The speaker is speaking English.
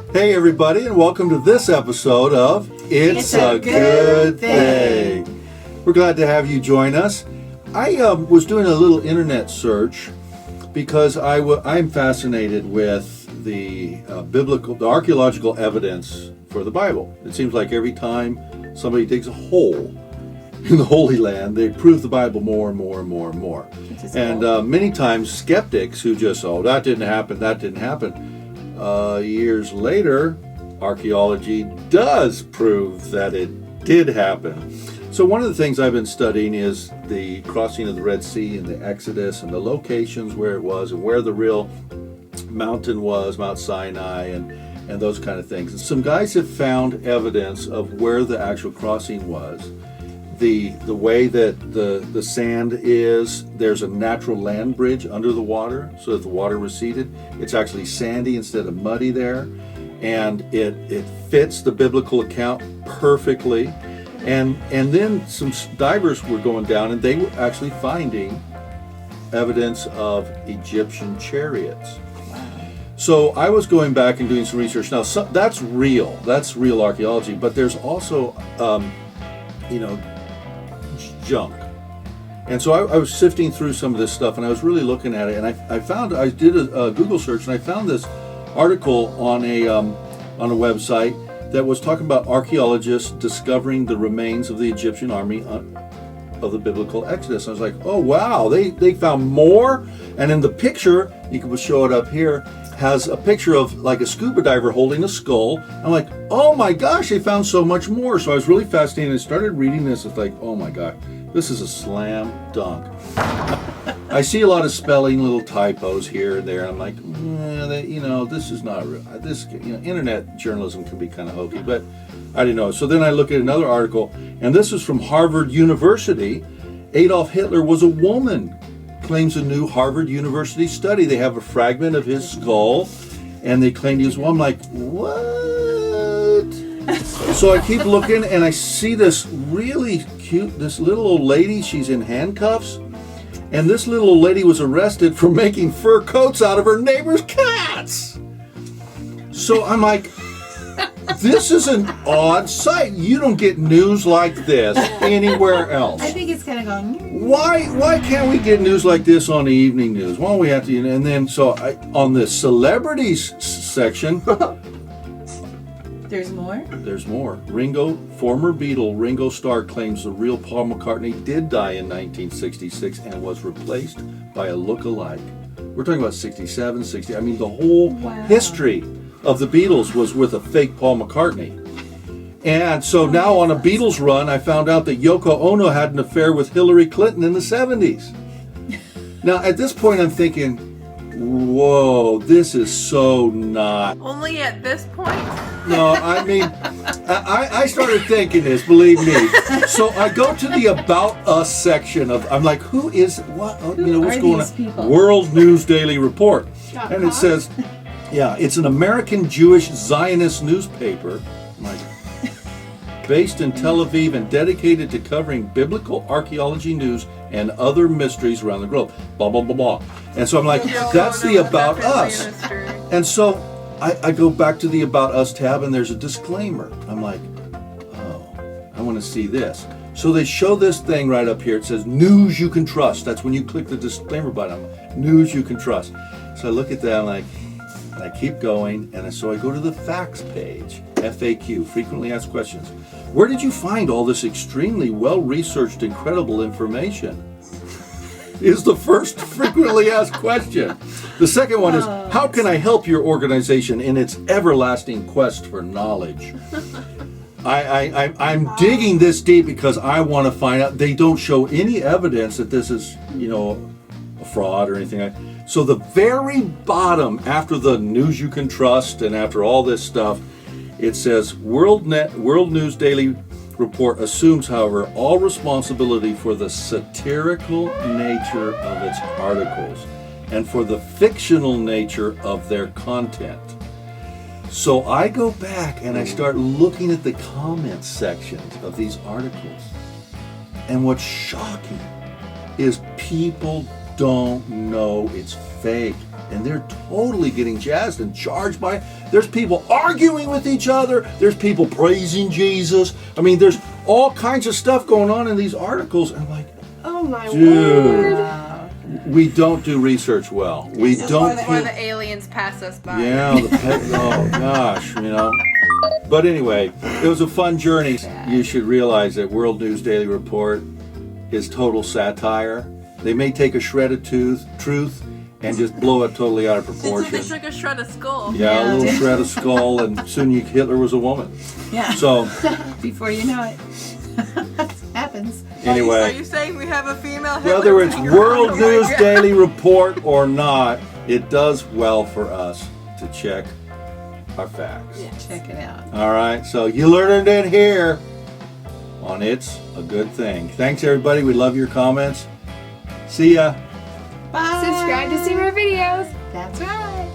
Hey everybody, and welcome to this episode of It's a Good Thing. We're glad to have you join us. I was doing a little internet search because I'm fascinated with the archaeological evidence for the Bible. It seems like every time somebody digs a hole in the Holy Land, they prove the Bible more and more and more and more. And many times skeptics who just, that didn't happen. Years later, archaeology does prove that it did happen. So one of the things I've been studying is the crossing of the Red Sea and the Exodus and the locations where it was and where the real mountain was, Mount Sinai, and those kind of things. And some guys have found evidence of where the actual crossing was. The way that the sand is, there's a natural land bridge under the water, so that the water receded. It's actually sandy instead of muddy there, and it fits the biblical account perfectly. And then some divers were going down, and they were actually finding evidence of Egyptian chariots. So I was going back and doing some research. Now that's real archaeology, but there's also junk. And so I was sifting through some of this stuff, and I was really looking at it, and I did a Google search, and I found this article on a website that was talking about archaeologists discovering the remains of the Egyptian army of the biblical Exodus. I was like, oh wow, they found more. And in the picture, you can show it up here, has a picture of like a scuba diver holding a skull. I'm like, oh my gosh, they found so much more. So I was really fascinated and started reading this. It's like, oh my God, this is a slam dunk. I see a lot of spelling, little typos here and there. I'm like, this is not real. Internet journalism can be kind of hokey, but I didn't know. So then I look at another article, and this is from Harvard University. Adolf Hitler was a woman, claims a new Harvard University study. They have a fragment of his skull, and they claim he was a woman. I'm like, what? So I keep looking, and I see this really cute, this little old lady. She's in handcuffs. And this little old lady was arrested for making fur coats out of her neighbor's cats. So I'm like, this is an odd sight. You don't get news like this anywhere else. I think it's kind of going. Why can't we get news like this on the evening news? Why don't we have to? And then on the celebrities section. There's more? There's more. Former Beatle Ringo Starr claims the real Paul McCartney did die in 1966 and was replaced by a look-alike. We're talking about 67, 60. I mean, the whole history of the Beatles was with a fake Paul McCartney. And so now on a Beatles run, I found out that Yoko Ono had an affair with Hillary Clinton in the 70s. Now, at this point, I'm thinking, whoa, this is so not. Only at this point? No, I mean, I started thinking this, believe me. So I go to the About Us section I'm like, what's going on? People? World News Daily Report. And it says, it's an American Jewish Zionist newspaper, based in Tel Aviv and dedicated to covering biblical archaeology news and other mysteries around the globe. Blah, blah, blah, blah. And so I'm like, that's the About Us. And so I go back to the About Us tab, and there's a disclaimer. I'm like, I want to see this. So they show this thing right up here. It says, news you can trust. That's when you click the disclaimer button. News you can trust. So I look at that, and I keep going, and so I go to the facts page, FAQ, frequently asked questions. Where did you find all this extremely well-researched, incredible information? Is the first frequently asked question. The second one is, how can I help your organization in its everlasting quest for knowledge? I'm digging this deep because I want to find out. They don't show any evidence that this is, a fraud or anything like that. So the very bottom, after the news you can trust and after all this stuff, it says, World News Daily Report assumes, however, all responsibility for the satirical nature of its articles and for the fictional nature of their content. So I go back and I start looking at the comments sections of these articles. And what's shocking is people don't know it's fake. and they're totally getting jazzed and charged by it. There's people arguing with each other. There's people praising Jesus. I mean, there's all kinds of stuff going on in these articles. I'm like, Oh my dude, word. Wow. we don't do research well. We don't. Or the aliens pass us by. Yeah, oh gosh, you know. But anyway, it was a fun journey. You should realize that World News Daily Report is total satire. They may take a shred of truth and just blow it totally out of proportion. They took a shred of skull. Yeah, a little shred of skull, and soon Hitler was a woman. Yeah. So Before you know it. Happens. anyway, Are you saying we have a female Hitler? whether it's running World around? News Oh my God. Daily Report or not, it does well for us to check our facts. Check it out. All right, so you learned it here on It's a Good Thing. Thanks, everybody. We love your comments. See ya. Bye. Subscribe to see more videos. That's right.